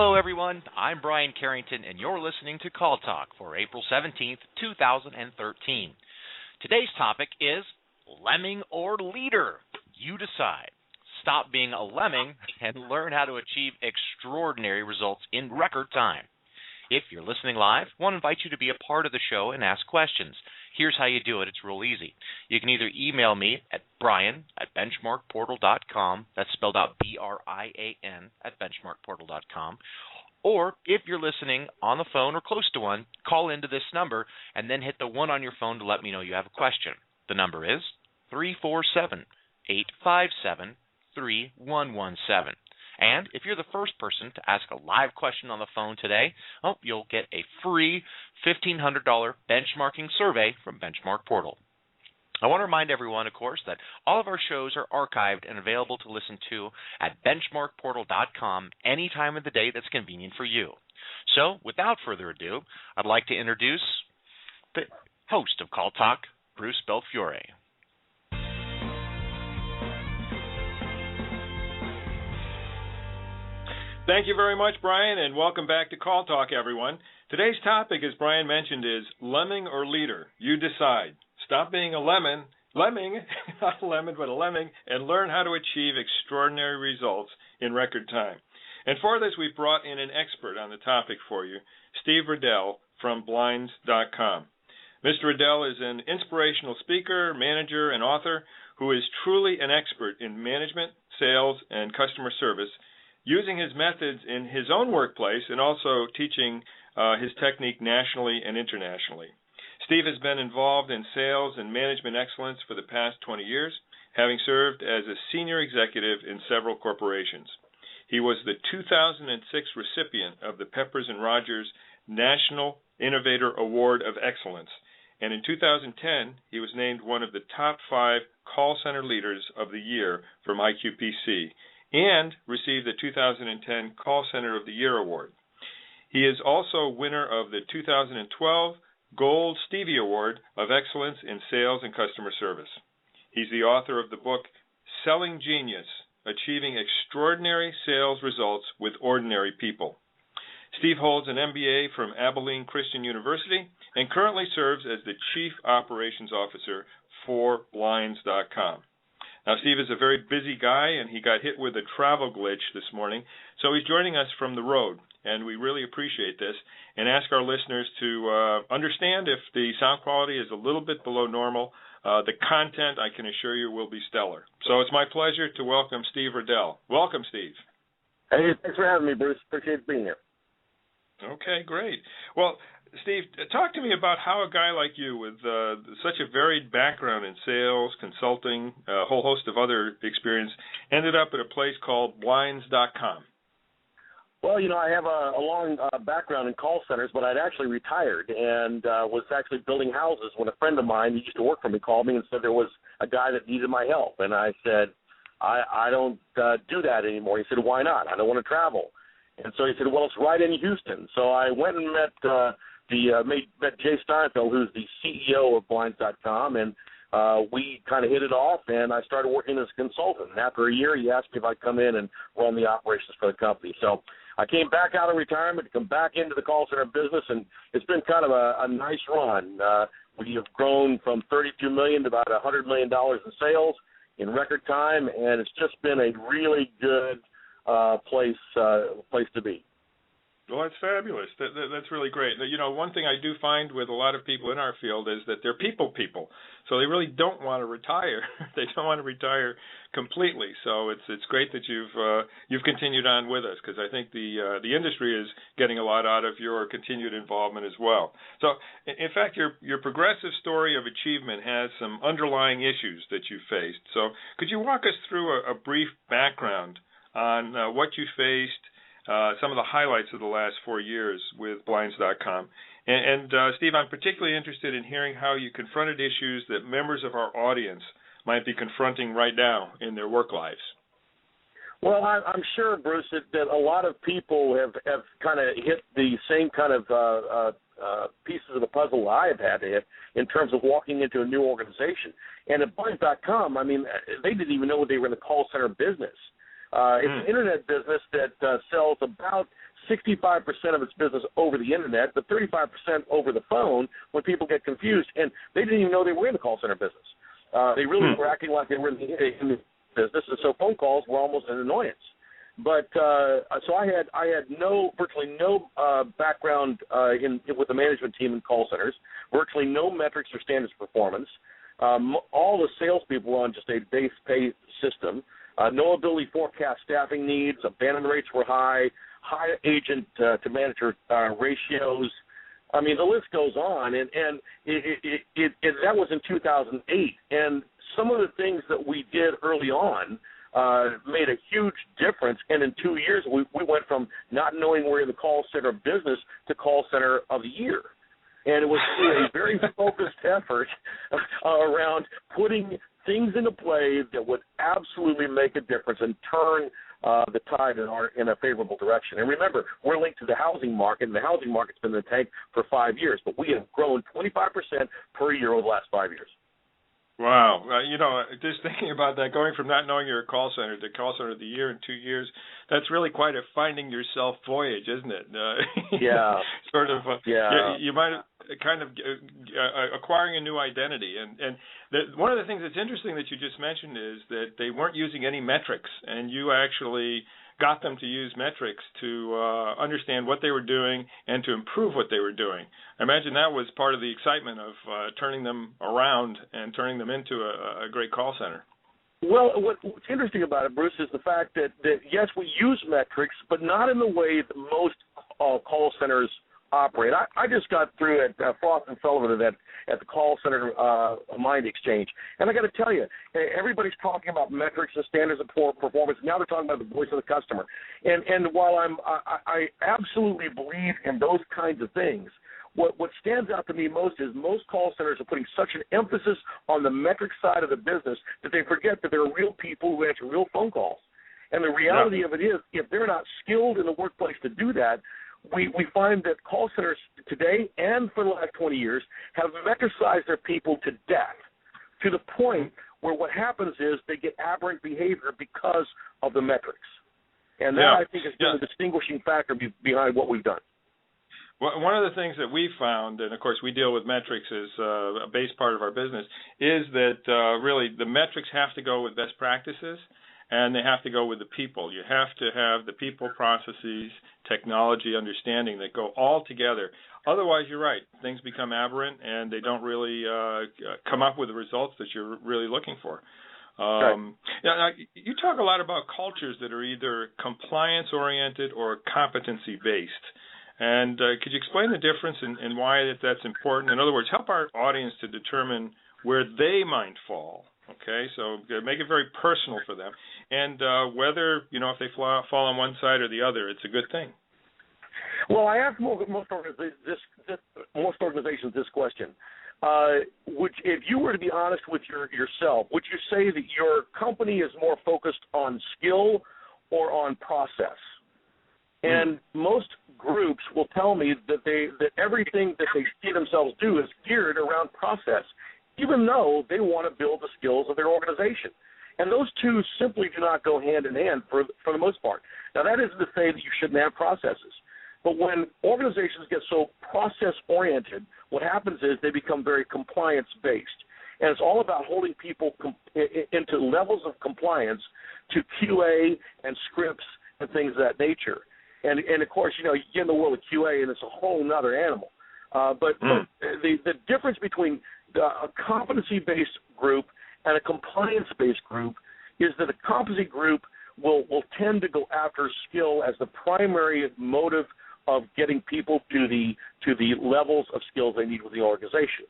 Hello, everyone. I'm Brian Carrington, and you're listening to Call Talk for April 17th, 2013. Today's topic is Lemming or Leader. You decide. Stop being a lemming and learn how to achieve extraordinary results in record time. If you're listening live, I want to invite you to be a part of the show and ask questions. Here's how you do it. It's real easy. You can either email me at brian@benchmarkportal.com. That's spelled out BRIAN @benchmarkportal.com. Or if you're listening on the phone or close to one, call into this number and then hit the 1 on your phone to let me know you have a question. The number is 347-857-3117. And if you're the first person to ask a live question on the phone today, you'll get a free $1,500 benchmarking survey from Benchmark Portal. I want to remind everyone, of course, that all of our shows are archived and available to listen to at benchmarkportal.com any time of the day that's convenient for you. So, without further ado, I'd like to introduce the host of Call Talk, Bruce Belfiore. Thank you very much, Brian, and welcome back to Call Talk, everyone. Today's topic, as Brian mentioned, is Lemming or Leader. You decide. Stop being a lemming, not a lemon, but a lemming, and learn how to achieve extraordinary results in record time. And for this, we've brought in an expert on the topic for you, Steve Riddell from Blinds.com. Mr. Riddell is an inspirational speaker, manager, and author who is truly an expert in management, sales, and customer service, using his methods in his own workplace and also teaching his technique nationally and internationally. Steve has been involved in sales and management excellence for the past 20 years, having served as a senior executive in several corporations. He was the 2006 recipient of the Peppers & Rogers National Innovator Award of Excellence, and in 2010, he was named one of the top 5 call center leaders of the year from IQPC, and received the 2010 Call Center of the Year Award. He is also winner of the 2012 Gold Stevie Award of Excellence in Sales and Customer Service. He's the author of the book Selling Genius, Achieving Extraordinary Sales Results with Ordinary People. Steve holds an MBA from Abilene Christian University and currently serves as the Chief Operations Officer for Blinds.com. Now, Steve is a very busy guy, and he got hit with a travel glitch this morning, so he's joining us from the road, and we really appreciate this, and ask our listeners to understand if the sound quality is a little bit below normal. The content, I can assure you, will be stellar. So it's my pleasure to welcome Steve Riddell. Welcome, Steve. Hey, thanks for having me, Bruce. Appreciate being here. Okay, great. Well, Steve, talk to me about how a guy like you with such a varied background in sales, consulting, a whole host of other experience, ended up at a place called Blinds.com. Well, I have a long background in call centers, but I'd actually retired and was actually building houses when a friend of mine who used to work for me called me and said there was a guy that needed my help. And I said, I don't do that anymore. He said, why not? I don't want to travel. And so he said, well, it's right in Houston. So I went and met Jay Steinfeld, who's the CEO of Blinds.com, and we kind of hit it off, and I started working as a consultant. And after a year, he asked me if I'd come in and run the operations for the company. So I came back out of retirement to come back into the call center business, and it's been kind of a nice run. We have grown from $32 million to about $100 million in sales in record time, and it's just been a really good place to be. Well, that's fabulous. That's really great. One thing I do find with a lot of people in our field is that they're people. So they really don't want to retire. They don't want to retire completely. So it's great that you've continued on with us, because I think the industry is getting a lot out of your continued involvement as well. So, in fact, your progressive story of achievement has some underlying issues that you faced. So could you walk us through a brief background on what you faced, some of the highlights of the last 4 years with Blinds.com. And Steve, I'm particularly interested in hearing how you confronted issues that members of our audience might be confronting right now in their work lives. Well, I'm sure, Bruce, that a lot of people have kind of hit the same kind of pieces of the puzzle I have had to hit in terms of walking into a new organization. And at Blinds.com, I mean, they didn't even know they were in the call center business. It's an internet business that sells about 65% of its business over the internet, but 35% over the phone when people get confused. And they didn't even know they were in the call center business. They really were acting like they were in the business, and so phone calls were almost an annoyance. But so I had virtually no background with the management team in call centers, virtually no metrics or standards of performance. All the salespeople were on just a base pay system. No ability to forecast staffing needs. Abandonment rates were high agent to manager ratios. I mean, the list goes on, and that was in 2008. And some of the things that we did early on made a huge difference. And in 2 years, we went from not knowing we're in the call center business to call center of the year. And it was a very focused effort around putting things into play that would absolutely make a difference and turn the tide in a favorable direction. And remember, we're linked to the housing market, and the housing market's been in the tank for 5 years, but we have grown 25% per year over the last 5 years. Wow. Just thinking about that, going from not knowing you're a call center to call center of the year in 2 years, that's really quite a finding yourself voyage, isn't it? Yeah. Sort of. You might have kind of acquiring a new identity. And one of the things that's interesting that you just mentioned is that they weren't using any metrics, and you actually got them to use metrics to understand what they were doing and to improve what they were doing. I imagine that was part of the excitement of turning them around and turning them into a great call center. Well, what's interesting about it, Bruce, is the fact that yes, we use metrics, but not in the way that most call centers operate. I just got through at Frost & Sullivan at the call center Mind Exchange, and I got to tell you, everybody's talking about metrics and standards of performance. Now they're talking about the voice of the customer, and while I absolutely believe in those kinds of things, what stands out to me most is most call centers are putting such an emphasis on the metric side of the business that they forget that there are real people who answer real phone calls. And the reality of it is, if they're not skilled in the workplace to do that, we find that call centers today and for the last 20 years have metricized their people to death, to the point where what happens is they get aberrant behavior because of the metrics. And that, I think, has been the distinguishing factor behind what we've done. Well, one of the things that we found, and of course we deal with metrics as a base part of our business, is that really the metrics have to go with best practices, and they have to go with the people. You have to have the people, processes, technology, understanding that go all together. Otherwise, you're right, things become aberrant, and they don't really come up with the results that you're really looking for. Now, you talk a lot about cultures that are either compliance-oriented or competency-based. And could you explain the difference and why that's important? In other words, help our audience to determine where they might fall. Okay, so make it very personal for them, and whether if they fall on one side or the other, it's a good thing. Well, I ask most organizations this question: if you were to be honest with yourself, would you say that your company is more focused on skill or on process? And most groups will tell me that everything that they see themselves do is geared around process, even though they want to build the skills of their organization. And those two simply do not go hand in hand for the most part. Now, that isn't to say that you shouldn't have processes. But when organizations get so process-oriented, what happens is they become very compliance-based. And it's all about holding people into levels of compliance to QA and scripts and things of that nature. And of course, you get in the world of QA, and it's a whole other animal. But the difference between a competency-based group and a compliance-based group is that a competency group will tend to go after skill as the primary motive of getting people to the levels of skills they need with the organization.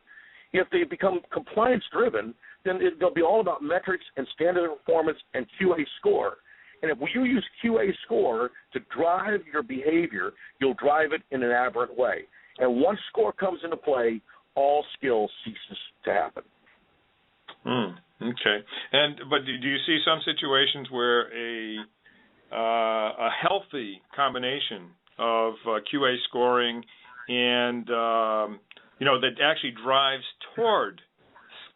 If they become compliance-driven, then they'll be all about metrics and standard of performance and QA score. And if you use QA score to drive your behavior, you'll drive it in an aberrant way. And once score comes into play, all skill ceases to happen. Okay. But do you see some situations where a healthy combination of QA scoring and that actually drives toward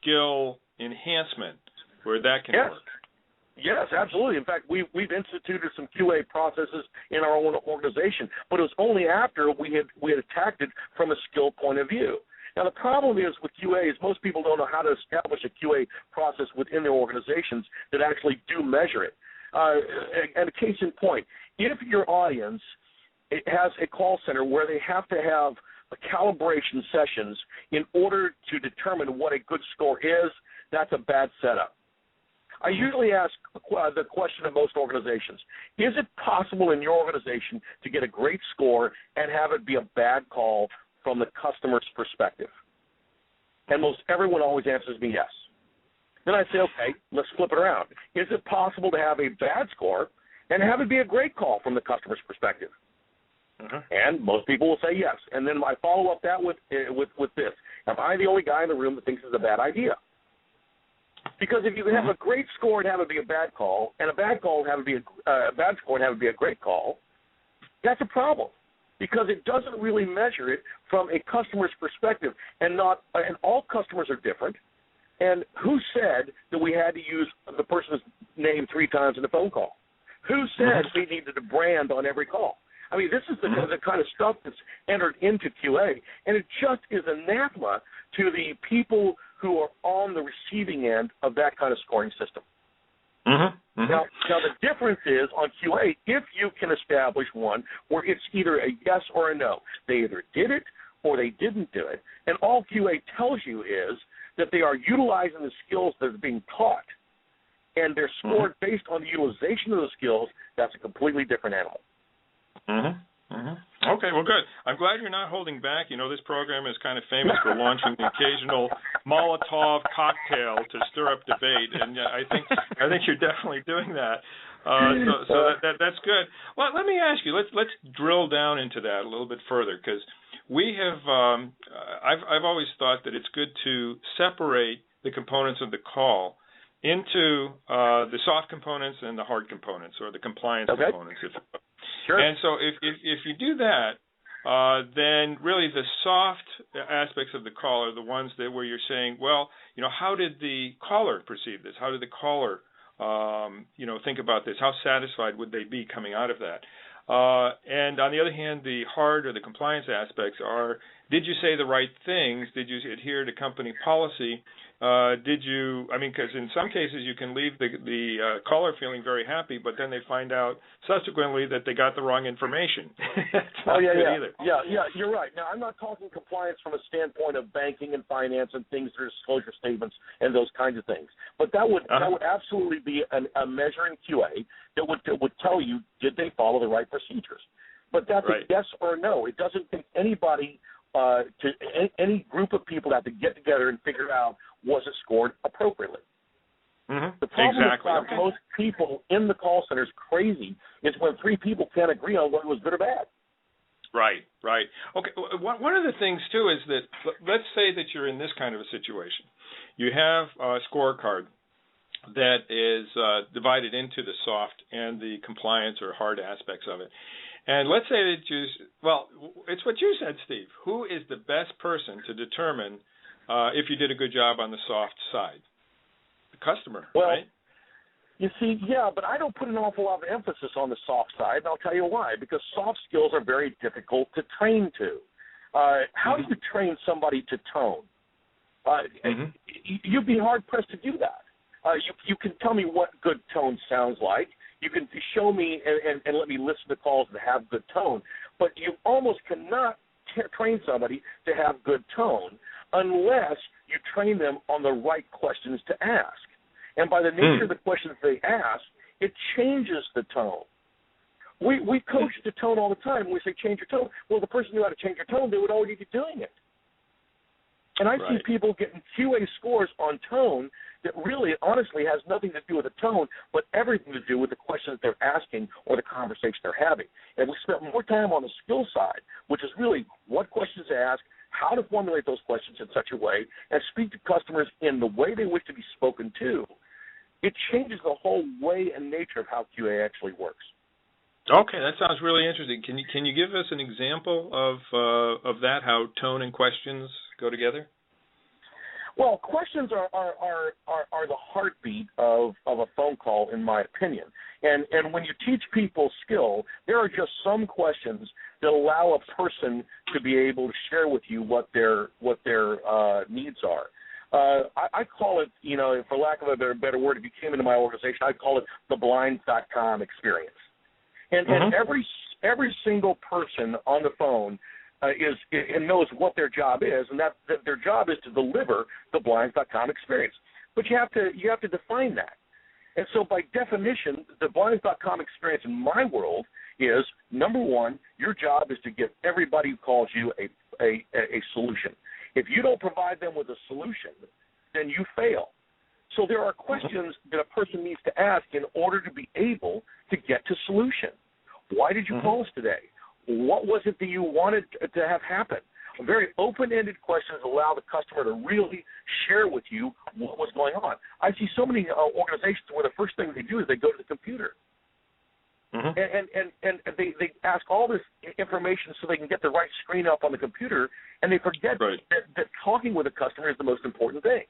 skill enhancement, where that can work? Yes, absolutely. In fact, we've instituted some QA processes in our own organization, but it was only after we had attacked it from a skill point of view. Now, the problem is with QA is most people don't know how to establish a QA process within their organizations that actually do measure it. And a case in point, if your audience has a call center where they have to have calibration sessions in order to determine what a good score is, that's a bad setup. I usually ask the question of most organizations, is it possible in your organization to get a great score and have it be a bad call from the customer's perspective? And most everyone always answers me yes. Then I say, okay, let's flip it around. Is it possible to have a bad score and have it be a great call from the customer's perspective? And most people will say yes. And then I follow up that with this. Am I the only guy in the room that thinks it's a bad idea? Because if you have a great score and have it be a bad call, and a bad call and have it be a bad score and have it be a great call, that's a problem. Because it doesn't really measure it from a customer's perspective, and all customers are different. And who said that we had to use the person's name 3 times in the phone call? Who said we needed a brand on every call? I mean, this is the kind of stuff that's entered into QA, and it just is anathema to the people who are on the receiving end of that kind of scoring system. Now, the difference is on QA, if you can establish one where it's either a yes or a no. They either did it or they didn't do it, and all QA tells you is that they are utilizing the skills that are being taught, and they're scored based on the utilization of those skills. That's a completely different animal. Okay, well, good. I'm glad you're not holding back. You know, this program is kind of famous for launching the occasional Molotov cocktail to stir up debate, and I think you're definitely doing that. That's good. Well, let me ask you. Let's drill down into that a little bit further, because we have. I've always thought that it's good to separate the components of the call into the soft components and the hard components, or the compliance components, if you will. Sure. And so if you do that, then really the soft aspects of the call are the ones where you're saying, well, you know, how did the caller perceive this? How did the caller, think about this? How satisfied would they be coming out of that? And on the other hand, the hard or the compliance aspects are, did you say the right things? Did you adhere to company policy? Because in some cases you can leave the caller feeling very happy, but then they find out subsequently that they got the wrong information. Either. Yeah, you're right. Now, I'm not talking compliance from a standpoint of banking and finance and things, or disclosure statements and those kinds of things. But that would absolutely be a measure in QA that would tell you, did they follow the right procedures? But that's a yes or no. It doesn't take anybody any group of people have to get together and figure out, was it scored appropriately? The problem with most people in the call center is crazy is when 3 people can't agree on whether it was good or bad. Right. Okay, one of the things, too, is that let's say that you're in this kind of a situation. You have a scorecard that is divided into the soft and the compliance or hard aspects of it. And let's say that it's what you said, Steve. Who is the best person to determine if you did a good job on the soft side? The customer, right? You see, but I don't put an awful lot of emphasis on the soft side, and I'll tell you why. Because soft skills are very difficult to train to. How do you train somebody to tone? You'd be hard-pressed to do that. You can tell me what good tone sounds like. You can show me and let me listen to calls that have good tone. But you almost cannot train somebody to have good tone unless you train them on the right questions to ask. And by the nature of the questions they ask, it changes the tone. We coach the tone all the time. We say, change your tone. Well, the person knew how to change your tone, they would already be doing it. And I see people getting QA scores on tone that really, honestly, has nothing to do with the tone, but everything to do with the questions they're asking or the conversation they're having. And we spent more time on the skill side, which is really what questions to ask, how to formulate those questions in such a way, and speak to customers in the way they wish to be spoken to. It changes the whole way and nature of how QA actually works. Okay, that sounds really interesting. Can you give us an example of that, how tone and questions go together? Well, questions are the heartbeat of a phone call, in my opinion. And when you teach people skill, there are just some questions that allow a person to be able to share with you what their needs are. I call it, for lack of a better word, if you came into my organization, I call it the blinds.com experience. And every single person on the phone and knows what their job is, and that their job is to deliver the blinds.com experience. But you have to define that. And so by definition, the blinds.com experience in my world is, number one, your job is to give everybody who calls you a solution. If you don't provide them with a solution, then you fail. So there are questions that a person needs to ask in order to be able to get to solution. Why did you call us today? What was it that you wanted to have happen? Very open-ended questions allow the customer to really share with you what was going on. I see so many organizations where the first thing they do is they go to the computer. And they ask all this information so they can get the right screen up on the computer, and they forget that talking with a customer is the most important thing.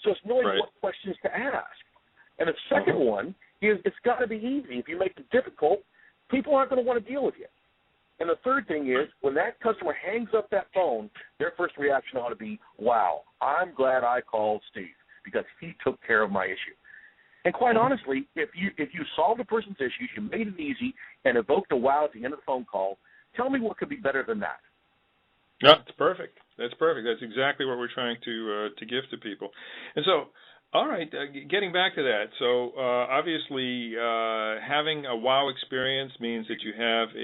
So it's knowing what questions to ask. And the second one is it's got to be easy. If you make it difficult, people aren't going to want to deal with you. And the third thing is, when that customer hangs up that phone, their first reaction ought to be, wow, I'm glad I called Steve because he took care of my issue. And quite honestly, if you solved a person's issues, you made it easy, and evoked a wow at the end of the phone call, tell me what could be better than that. Yeah, that's perfect. That's perfect. That's exactly what we're trying to give to people. And so, all right, getting back to that. So obviously, having a wow experience means that you have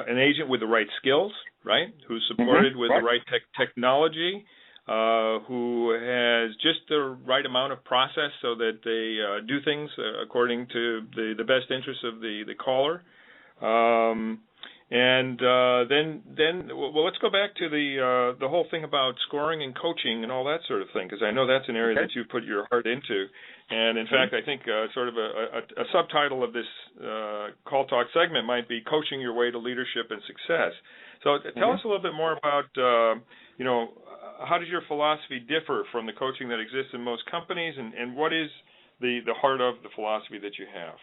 an agent with the right skills, right? Who's supported with the right technology. Who has just the right amount of process so that they do things according to the best interests of the caller. Then let's go back to the whole thing about scoring and coaching and all that sort of thing, because I know that's an area that you put your heart into. And in fact, I think sort of a subtitle of this Call Talk segment might be "Coaching Your Way to Leadership and Success." So tell us a little bit more about how does your philosophy differ from the coaching that exists in most companies, and what is the heart of the philosophy that you have?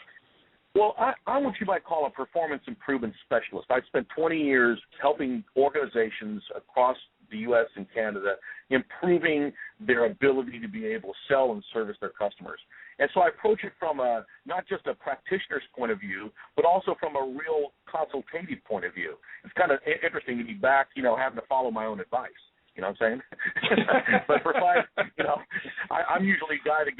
Well, I'm what you might call a performance improvement specialist. I've spent 20 years helping organizations across the U.S. and Canada improving their ability to be able to sell and service their customers. And so I approach it from not just a practitioner's point of view, but also from a real consultative point of view. It's kind of interesting to be back, having to follow my own advice. You know what I'm saying? But for I'm usually a guy that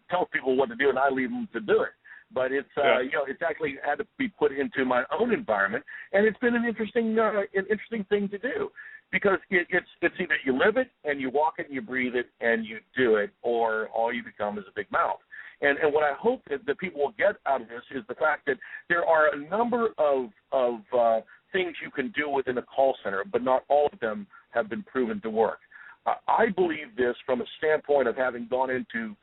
tells people what to do, and I leave them to do it. But it's it's actually had to be put into my own environment, and it's been an interesting thing to do, because it's either you live it and you walk it and you breathe it and you do it, or all you become is a big mouth. And what I hope that people will get out of this is the fact that there are a number of things you can do within a call center, but not all of them have been proven to work. I believe this from a standpoint of having gone into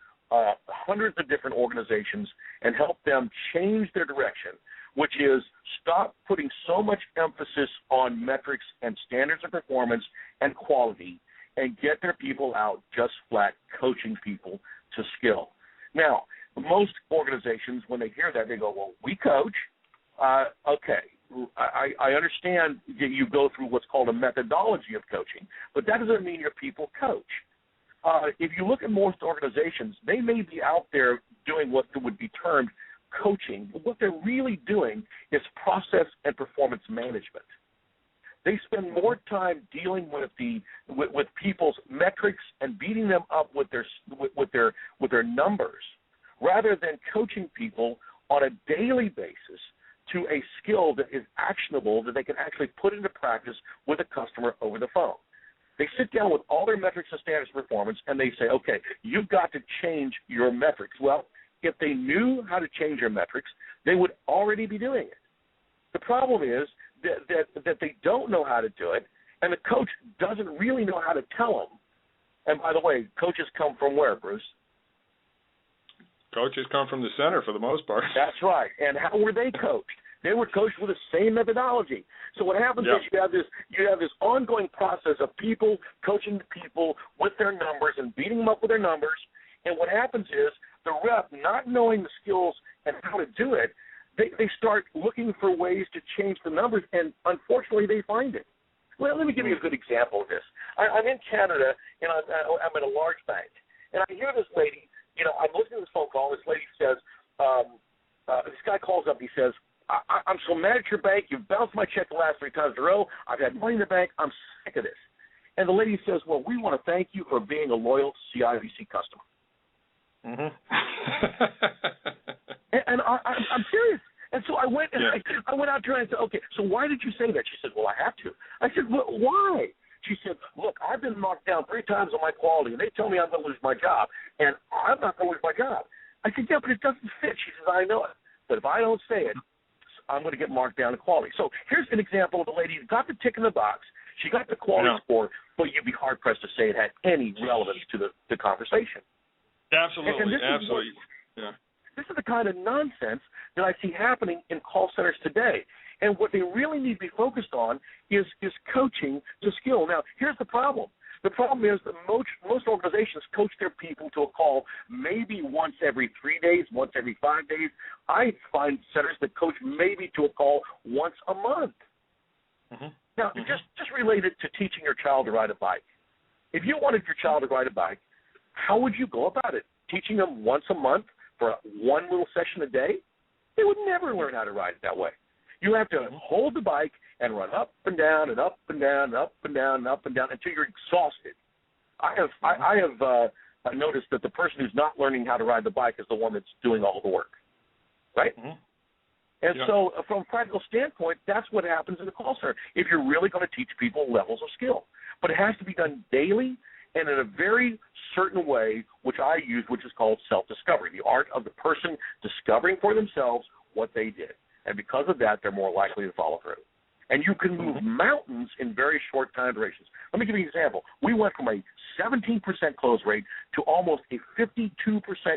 hundreds of different organizations and helped them change their direction, which is stop putting so much emphasis on metrics and standards of performance and quality, and get their people out just flat coaching people to skill. Now, most organizations, when they hear that, they go, well, we coach. Okay, I understand that you go through what's called a methodology of coaching, but that doesn't mean your people coach. If you look at most organizations, they may be out there doing what would be termed coaching, but what they're really doing is process and performance management. They spend more time dealing with people's metrics and beating them up with their numbers, rather than coaching people on a daily basis to a skill that is actionable, that they can actually put into practice with a customer over the phone. They sit down with all their metrics and standards of performance, and they say, okay, you've got to change your metrics. Well, if they knew how to change their metrics, they would already be doing it. The problem is that they don't know how to do it, and the coach doesn't really know how to tell them. And by the way, coaches come from where, Bruce? Coaches come from the center for the most part. That's right. And how were they coached? They were coached with the same methodology. So what happens is you have this ongoing process of people coaching people with their numbers and beating them up with their numbers. And what happens is the rep, not knowing the skills and how to do it, they start looking for ways to change the numbers, and unfortunately they find it. Well, let me give you a good example of this. I'm in Canada, and I'm at a large bank, and I hear this lady, I'm listening to this phone call, this lady says, this guy calls up, he says, I'm so mad at your bank, you've bounced my check the last 3 times in a row, I've had money in the bank, I'm sick of this. And the lady says, well, we want to thank you for being a loyal CIBC customer. Mm-hmm. and I'm serious. And so I went and I went out to her and I said, okay, so why did you say that? She said, well, I have to. I said, well, why? She said, look, I've been knocked down 3 times on my quality, and they tell me I'm going to lose my job, and I'm not going to lose my job. I said, yeah, but it doesn't fit. She says, I know it. But if I don't say it, I'm going to get marked down in quality. So here's an example of a lady who got the tick in the box. She got the quality score, but you'd be hard-pressed to say it had any relevance to the conversation. Absolutely, absolutely. This is the kind of nonsense that I see happening in call centers today. And what they really need to be focused on is coaching to skill. Now, here's the problem. The problem is that most organizations coach their people to a call maybe once every 3 days, once every 5 days. I find centers that coach maybe to a call once a month. Mm-hmm. Now, just relate it to teaching your child to ride a bike. If you wanted your child to ride a bike, how would you go about it? Teaching them once a month for one little session a day? They would never learn how to ride it that way. You have to hold the bike and run up and down and up and down and up and down and up and down until you're exhausted. I have noticed that the person who's not learning how to ride the bike is the one that's doing all the work, right? Mm-hmm. And so from a practical standpoint, that's what happens in the call center if you're really going to teach people levels of skill. But it has to be done daily and in a very certain way, which I use, which is called self-discovery, the art of the person discovering for themselves what they did. And because of that, they're more likely to follow through. And you can move mountains in very short time durations. Let me give you an example. We went from a 17% close rate to almost a 52%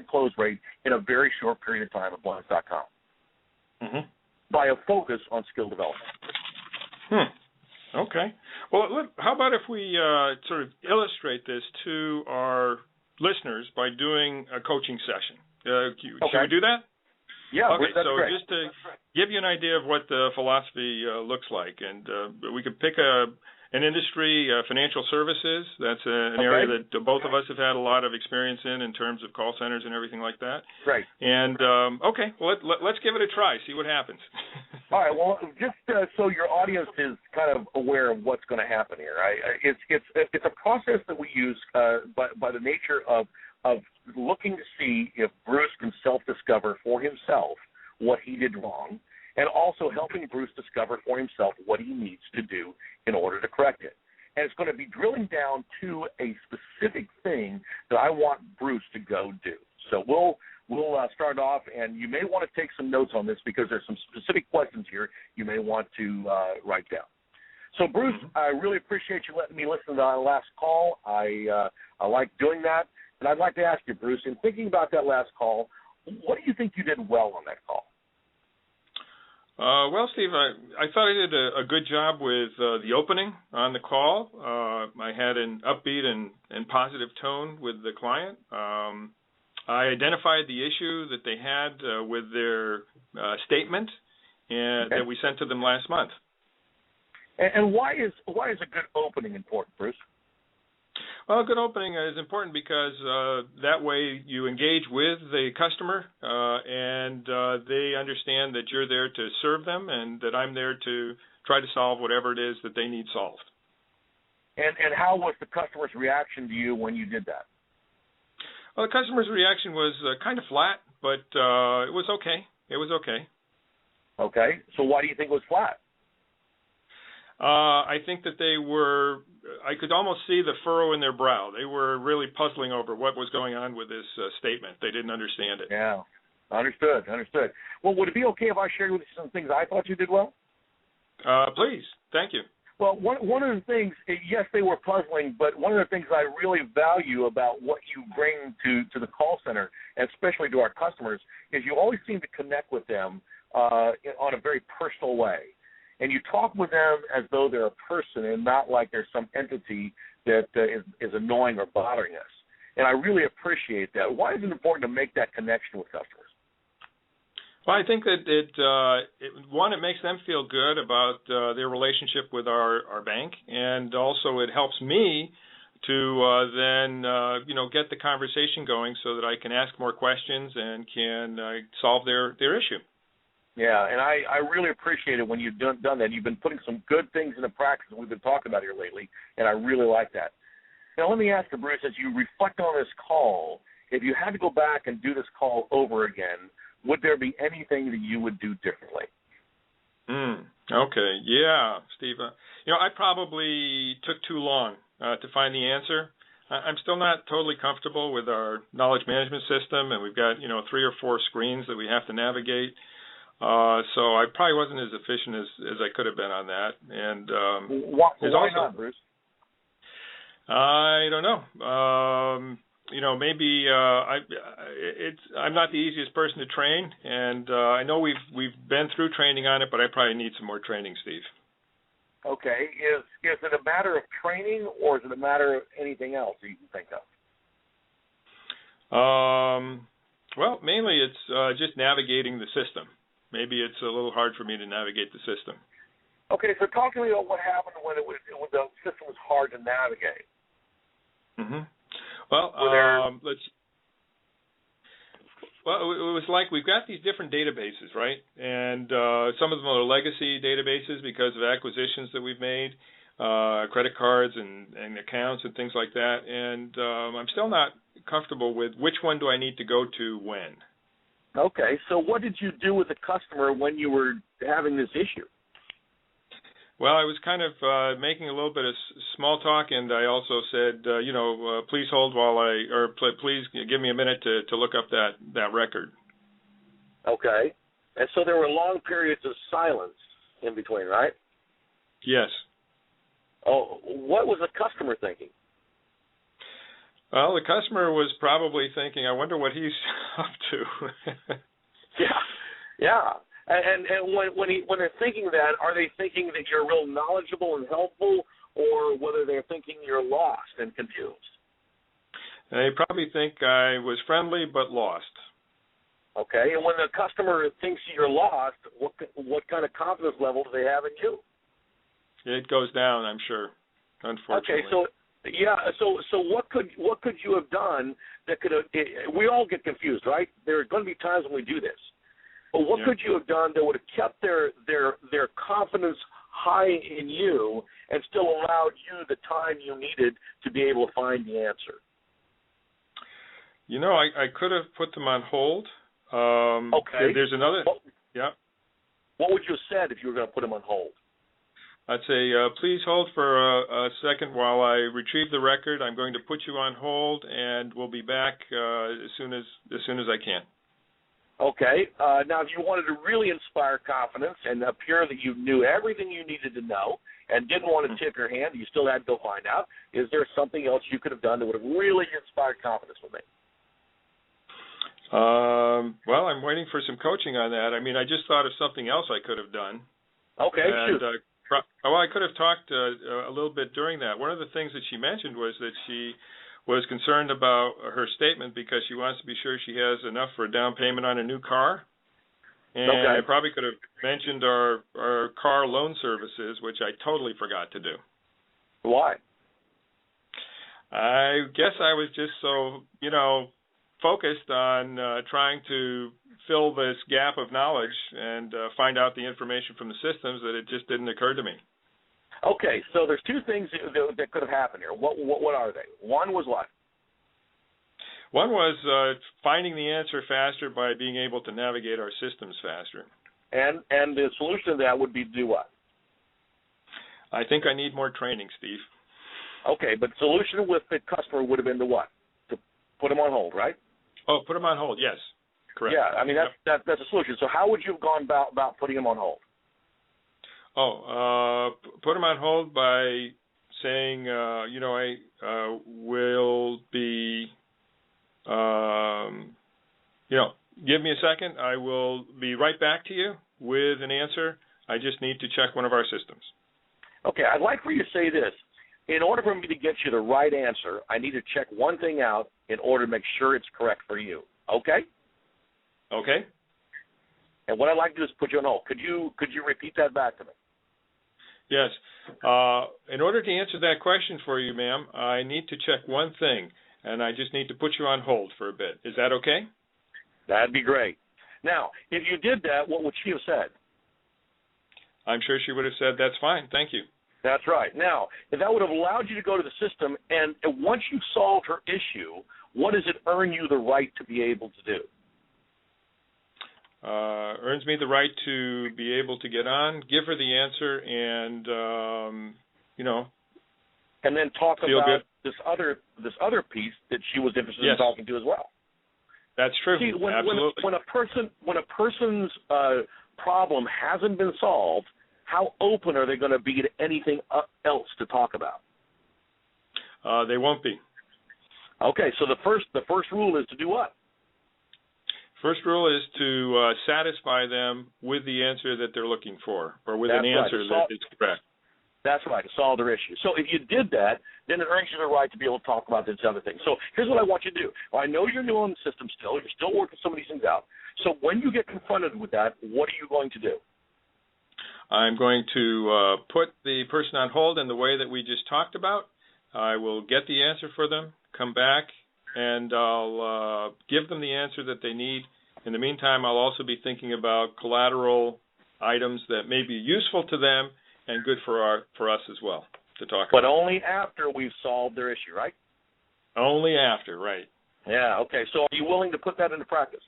close rate in a very short period of time at Blinds.com by a focus on skill development. Okay. Well, look, how about if we sort of illustrate this to our listeners by doing a coaching session? Should we do that? Yeah. Okay, so great. just to give you an idea of what the philosophy looks like, and we could pick an industry, financial services. That's an area that both of us have had a lot of experience in terms of call centers and everything like that. Right. And, let's give it a try, see what happens. All right, well, just so your audience is kind of aware of what's going to happen here, right? It's a process that we use by the nature of looking to see if Bruce can self-discover for himself what he did wrong, and also helping Bruce discover for himself what he needs to do in order to correct it. And it's going to be drilling down to a specific thing that I want Bruce to go do. So we'll start off, and you may want to take some notes on this because there's some specific questions here you may want to write down. So, Bruce, I really appreciate you letting me listen to our last call. I like doing that. And I'd like to ask you, Bruce, in thinking about that last call, what do you think you did well on that call? Well, Steve, I thought I did a good job with the opening on the call. I had an upbeat and positive tone with the client. I identified the issue that they had with their statement that we sent to them last month. And why is a good opening important, Bruce? Well, a good opening is important because that way you engage with the customer and they understand that you're there to serve them and that I'm there to try to solve whatever it is that they need solved. And how was the customer's reaction to you when you did that? Well, the customer's reaction was kind of flat, but it was okay. It was okay. Okay. So why do you think it was flat? I think that I could almost see the furrow in their brow. They were really puzzling over what was going on with this statement. They didn't understand it. Yeah, understood. Well, would it be okay if I shared with you some things I thought you did well? Please, thank you. Well, one of the things, yes, they were puzzling, but one of the things I really value about what you bring to the call center, and especially to our customers, is you always seem to connect with them on a very personal way. And you talk with them as though they're a person and not like they're some entity that is annoying or bothering us. And I really appreciate that. Why is it important to make that connection with customers? Well, I think that it makes them feel good about their relationship with our bank, and also it helps me to then get the conversation going so that I can ask more questions and can solve their issue. Yeah, and I really appreciate it when you've done that. You've been putting some good things into practice that we've been talking about here lately, and I really like that. Now, let me ask you, Bruce, as you reflect on this call, if you had to go back and do this call over again, would there be anything that you would do differently? Okay, yeah, Steve. I probably took too long to find the answer. I'm still not totally comfortable with our knowledge management system, and we've got 3 or 4 screens that we have to navigate. So I probably wasn't as efficient as I could have been on that. And why not, Bruce? I don't know. Maybe I'm not the easiest person to train, and I know we've been through training on it, but I probably need some more training, Steve. Okay. Is it a matter of training, or is it a matter of anything else that you can think of? Well, mainly it's just navigating the system. Maybe it's a little hard for me to navigate the system. Okay, so talk to me about what happened when the system was hard to navigate. Mm-hmm. Well, it was like we've got these different databases, right? And some of them are legacy databases because of acquisitions that we've made, credit cards and accounts and things like that. And I'm still not comfortable with which one do I need to go to when. Okay, so what did you do with the customer when you were having this issue? Well, I was kind of making a little bit of small talk, and I also said, please hold please give me a minute to look up that record. Okay, and so there were long periods of silence in between, right? Yes. Oh, what was the customer thinking? Well, the customer was probably thinking, I wonder what he's up to. Yeah. And when they're thinking that, are they thinking that you're real knowledgeable and helpful, or whether they're thinking you're lost and confused? They probably think I was friendly but lost. Okay, and when the customer thinks you're lost, what kind of confidence level do they have in you? It goes down, I'm sure, unfortunately. Okay, so what could you have done that could have? We all get confused, right? There are going to be times when we do this. But what could you have done that would have kept their confidence high in you and still allowed you the time you needed to be able to find the answer? I could have put them on hold. Okay. There's another. Yeah. What would you have said if you were going to put them on hold? I'd say, please hold for a second while I retrieve the record. I'm going to put you on hold, and we'll be back as soon as I can. Okay. Now, if you wanted to really inspire confidence and appear that you knew everything you needed to know and didn't want to tip your hand, you still had to go find out, is there something else you could have done that would have really inspired confidence with me? Well, I'm waiting for some coaching on that. I mean, I just thought of something else I could have done. Okay, shoot. I could have talked a little bit during that. One of the things that she mentioned was that she was concerned about her statement because she wants to be sure she has enough for a down payment on a new car. And I probably could have mentioned our car loan services, which I totally forgot to do. Why? I guess I was just so, focused on trying to fill this gap of knowledge and find out the information from the systems that it just didn't occur to me. Okay, so there's two things that could have happened here. What are they? One was what? One was finding the answer faster by being able to navigate our systems faster. And the solution to that would be to do what? I think I need more training, Steve. Okay, but the solution with the customer would have been to what? To put them on hold, right? Oh, put them on hold, yes. Correct. Yeah, I mean, that's a solution. So how would you have gone about putting them on hold? Put them on hold by saying, I will be, give me a second. I will be right back to you with an answer. I just need to check one of our systems. Okay, I'd like for you to say this. In order for me to get you the right answer, I need to check one thing out in order to make sure it's correct for you. Okay? Okay. And what I'd like to do is put you on hold. Could you repeat that back to me? Yes. In order to answer that question for you, ma'am, I need to check one thing, and I just need to put you on hold for a bit. Is that okay? That'd be great. Now, if you did that, what would she have said? I'm sure she would have said, that's fine, thank you. That's right. Now, if that would have allowed you to go to the system, and once you solved her issue, what does it earn you the right to be able to do? Earns me the right to be able to get on, give her the answer, and and then talk feel about good. this other piece that she was interested Yes. in talking to as well. That's true. See, Absolutely. when a person's problem hasn't been solved, how open are they going to be to anything else to talk about? They won't be. Okay, so the first rule is to do what? First rule is to satisfy them with the answer that they're looking for, or with an answer that is correct. That's right, to solve their issue. So if you did that, then it earns you the right to be able to talk about this other thing. So here's what I want you to do. Well, I know you're new on the system still. You're still working some of these things out. So when you get confronted with that, what are you going to do? I'm going to put the person on hold in the way that we just talked about. I will get the answer for them, come back, and I'll give them the answer that they need. In the meantime, I'll also be thinking about collateral items that may be useful to them and good for us as well to talk about. But only after we've solved their issue, right? Only after, right. Yeah, okay. So are you willing to put that into practice?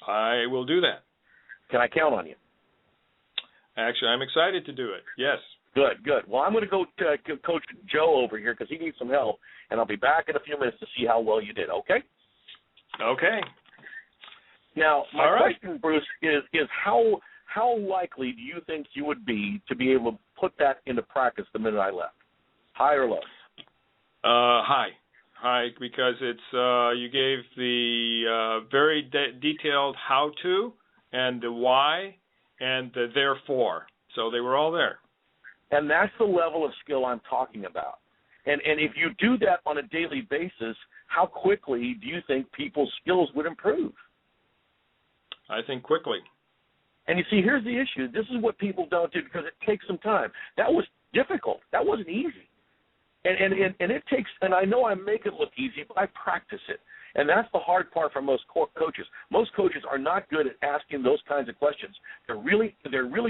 I will do that. Can I count on you? Actually, I'm excited to do it, yes. Good. Well, I'm going to go to Coach Joe over here because he needs some help, and I'll be back in a few minutes to see how well you did, okay? Okay. Now, my All right. question, Bruce, is how likely do you think you would be to be able to put that into practice the minute I left? High or low? High, because it's you gave the very detailed how-to and the why and the therefore. So they were all there. And that's the level of skill I'm talking about. And if you do that on a daily basis, how quickly do you think people's skills would improve? I think quickly. And you see, here's the issue. This is what people don't do because it takes some time. That was difficult. That wasn't easy. And it takes, and I know I make it look easy, but I practice it. And that's the hard part for most coaches. Most coaches are not good at asking those kinds of questions. They're really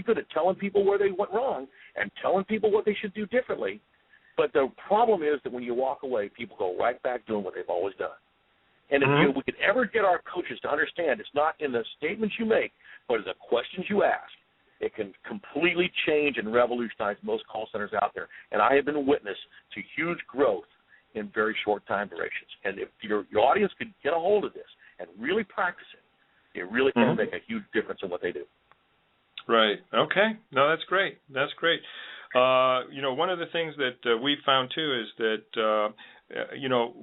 good at telling people where they went wrong and telling people what they should do differently. But the problem is that when you walk away, people go right back doing what they've always done. And if we could ever get our coaches to understand it's not in the statements you make, but in the questions you ask, it can completely change and revolutionize most call centers out there. And I have been witness to huge growth in very short time durations. And if your audience could get a hold of this and really practice it, it really can make a huge difference in what they do. Right. Okay. No, that's great. That's great. One of the things that we found too is that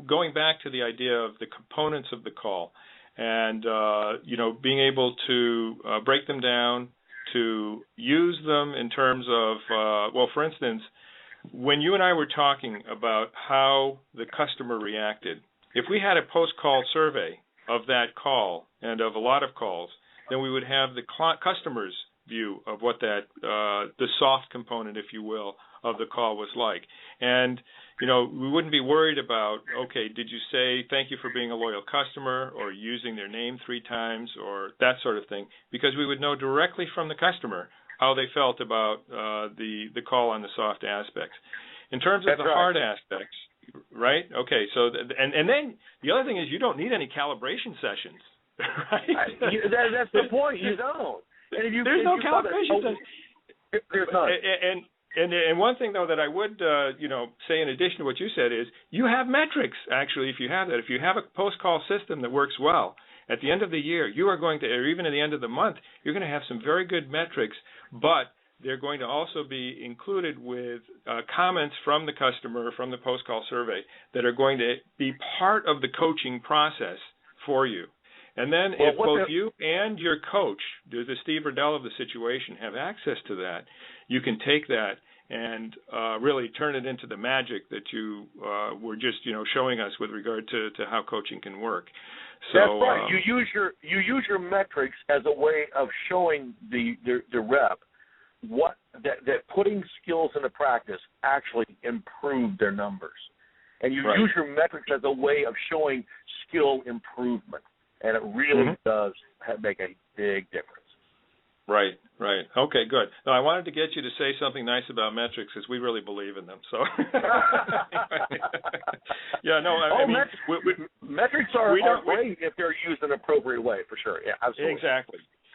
going back to the idea of the components of the call and being able to break them down, to use them in terms of for instance, when you and I were talking about how the customer reacted, if we had a post-call survey of that call and of a lot of calls, then we would have the customer's view of what that the soft component, if you will, of the call was like. And, we wouldn't be worried about, okay, did you say thank you for being a loyal customer or using their name 3 times or that sort of thing, because we would know directly from the customer how they felt about the call on the soft aspects. In terms of hard aspects, right? Okay, so and then the other thing is you don't need any calibration sessions, right? That's the point. You don't. And if there's no calibration session. There's not. And one thing though that I would say in addition to what you said is you have metrics actually if you have that. If you have a post-call system that works well, at the end of the year you are going to, or even at the end of the month, you're going to have some very good metrics, but they're going to also be included with comments from the customer from the post-call survey that are going to be part of the coaching process for you. And then if both you and your coach, the Steve Riddell of the situation, have access to that, you can take that and really turn it into the magic that you were just showing us with regard to how coaching can work. So, that's right. You use your metrics as a way of showing the rep that putting skills into practice actually improved their numbers, and you use your metrics as a way of showing skill improvement, and it really does make a big difference. Right. Okay, good. Now, I wanted to get you to say something nice about metrics, because we really believe in them. So, yeah, no, I mean, metrics are great if they're used in an appropriate way, for sure. Yeah, absolutely.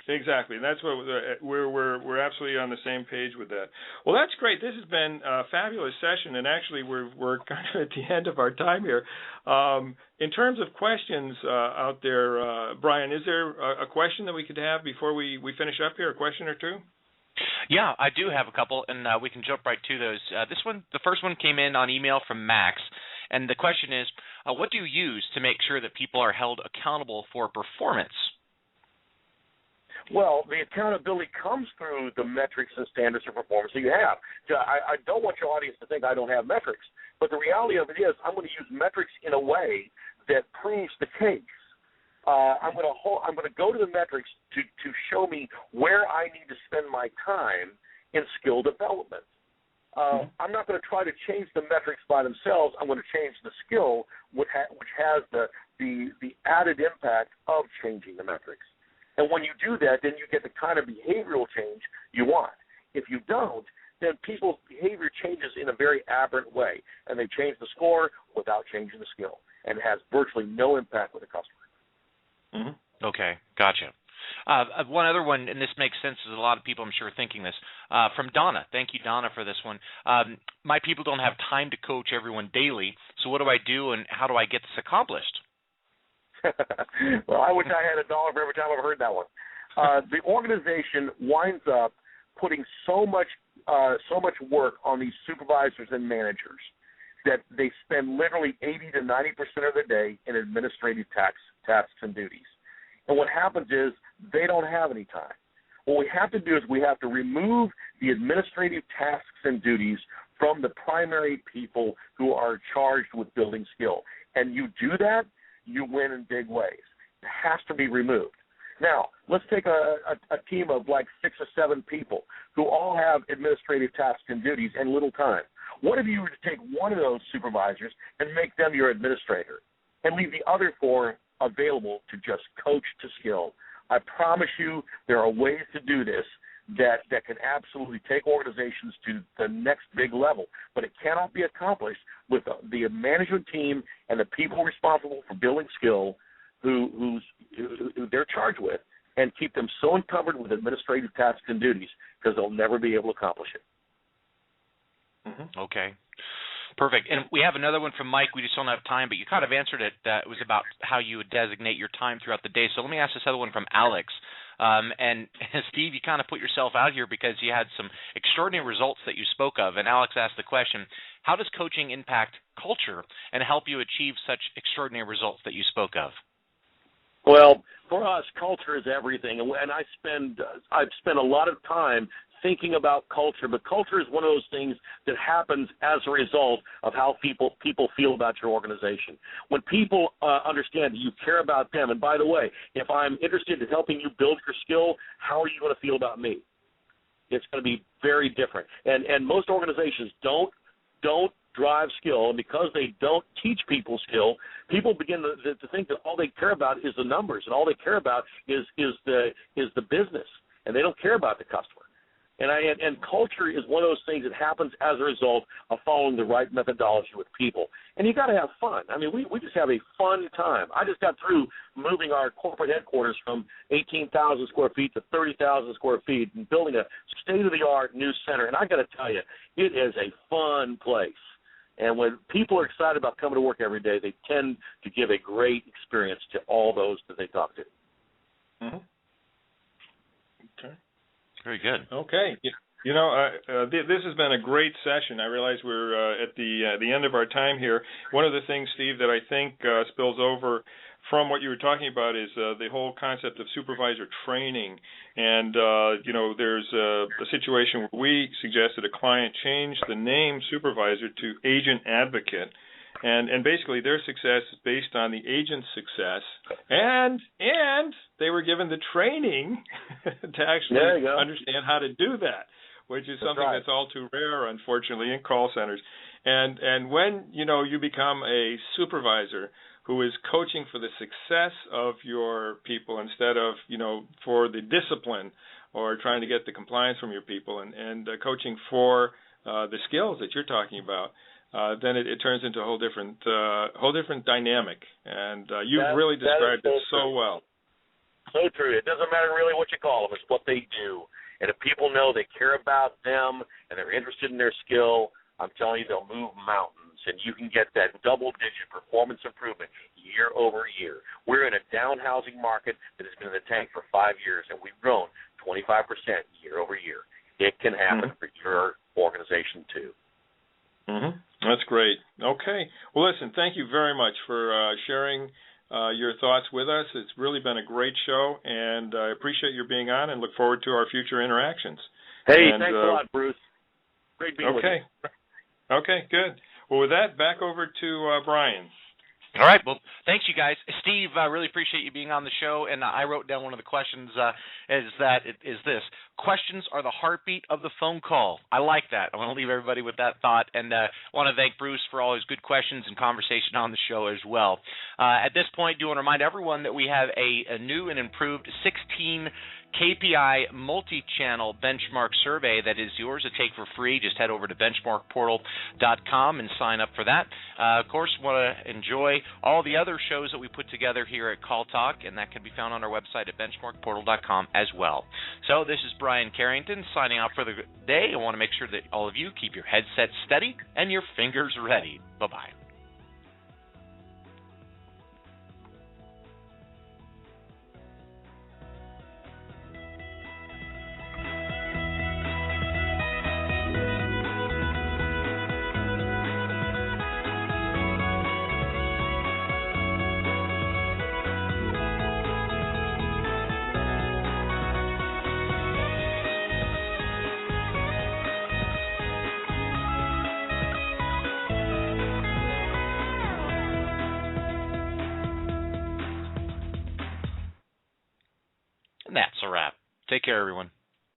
Exactly. And that's what we're absolutely on the same page with that. Well, that's great. This has been a fabulous session, and actually we're kind of at the end of our time here. In terms of questions out there, Brian, is there a question that we could have before we finish up here? A question or two? Yeah, I do have a couple, and we can jump right to those. The first one came in on email from Max, and the question is, what do you use to make sure that people are held accountable for performance? Well, the accountability comes through the metrics and standards of performance that you have. I don't want your audience to think I don't have metrics, but the reality of it is I'm going to use metrics in a way that proves the case. I'm going to go to the metrics to show me where I need to spend my time in skill development. I'm not going to try to change the metrics by themselves. I'm going to change the skill, which has the added impact of changing the metrics. And when you do that, then you get the kind of behavioral change you want. If you don't, then people's behavior changes in a very aberrant way, and they change the score without changing the skill, and it has virtually no impact with the customer. Okay, gotcha. One other one, and this makes sense, as a lot of people I'm sure are thinking this, from Donna. Thank you, Donna, for this one. My people don't have time to coach everyone daily, so what do I do, and how do I get this accomplished? Well, I wish I had $1 for every time I've heard that one. The organization winds up putting so much work on these supervisors and managers that they spend literally 80 to 90% of their day in administrative tasks and duties. And what happens is they don't have any time. What we have to do is we have to remove the administrative tasks and duties from the primary people who are charged with building skill. And you do that, you win in big ways. It has to be removed. Now, let's take a team of like 6 or 7 people who all have administrative tasks and duties and little time. What if you were to take one of those supervisors and make them your administrator and leave the other 4 available to just coach to skill? I promise you there are ways to do this that can absolutely take organizations to the next big level, but it cannot be accomplished with the management team and the people responsible for building skill who they're charged with, and keep them so encumbered with administrative tasks and duties because they'll never be able to accomplish it. Okay. Perfect. And we have another one from Mike. We just don't have time, but you kind of answered it. It was about how you would designate your time throughout the day. So let me ask this other one from Alex. And Steve, you kind of put yourself out here because you had some extraordinary results that you spoke of. And Alex asked the question, how does coaching impact culture and help you achieve such extraordinary results that you spoke of? Well, for us, culture is everything. And I've spent a lot of time thinking about culture, but culture is one of those things that happens as a result of how people feel about your organization. When people understand that you care about them, and by the way, if I'm interested in helping you build your skill, how are you going to feel about me? It's going to be very different. And most organizations don't drive skill, and because they don't teach people skill, people begin to think that all they care about is the numbers, and all they care about is the business, and they don't care about the customer. And culture is one of those things that happens as a result of following the right methodology with people. And you got to have fun. I mean, we just have a fun time. I just got through moving our corporate headquarters from 18,000 square feet to 30,000 square feet and building a state-of-the-art new center. And I got to tell you, it is a fun place. And when people are excited about coming to work every day, they tend to give a great experience to all those that they talk to. Mm-hmm. Okay. Very good. Okay. This has been a great session. I realize we're at the end of our time here. One of the things, Steve, that I think spills over from what you were talking about is the whole concept of supervisor training. And, there's a situation where we suggested a client change the name supervisor to agent advocate. And basically their success is based on the agent's success. And they were given the training to actually understand how to do that, which is something that's all too rare, unfortunately, in call centers. And when, you become a supervisor who is coaching for the success of your people instead of, for the discipline or trying to get the compliance from your people and coaching for the skills that you're talking about, then it turns into a whole different dynamic. And you've really described it so well. So true. It doesn't matter really what you call them. It's what they do. And if people know they care about them and they're interested in their skill, I'm telling you, they'll move mountains. And you can get that double-digit performance improvement year over year. We're in a down housing market that has been in the tank for 5 years, and we've grown 25% year over year. It can happen for your organization, too. That's great. Okay. Well, listen, thank you very much for sharing your thoughts with us. It's really been a great show, and I appreciate your being on and look forward to our future interactions. Hey, thanks a lot, Bruce. Great being with you. Okay, good. Well, with that, back over to Brian. All right. Well, thanks, you guys. Steve, I really appreciate you being on the show. And I wrote down one of the questions is this. Questions are the heartbeat of the phone call. I like that. I want to leave everybody with that thought. And I want to thank Bruce for all his good questions and conversation on the show as well. At this point, I do want to remind everyone that we have a new and improved 16 KPI multi-channel benchmark survey that is yours to take for free. Just head over to BenchmarkPortal.com and sign up for that. Of course, want to enjoy all the other shows that we put together here at Call Talk, and that can be found on our website at BenchmarkPortal.com as well. So this is Brian Carrington signing out for the day. I want to make sure that all of you keep your headset steady and your fingers ready. Bye-bye. That's a wrap. Take care, everyone.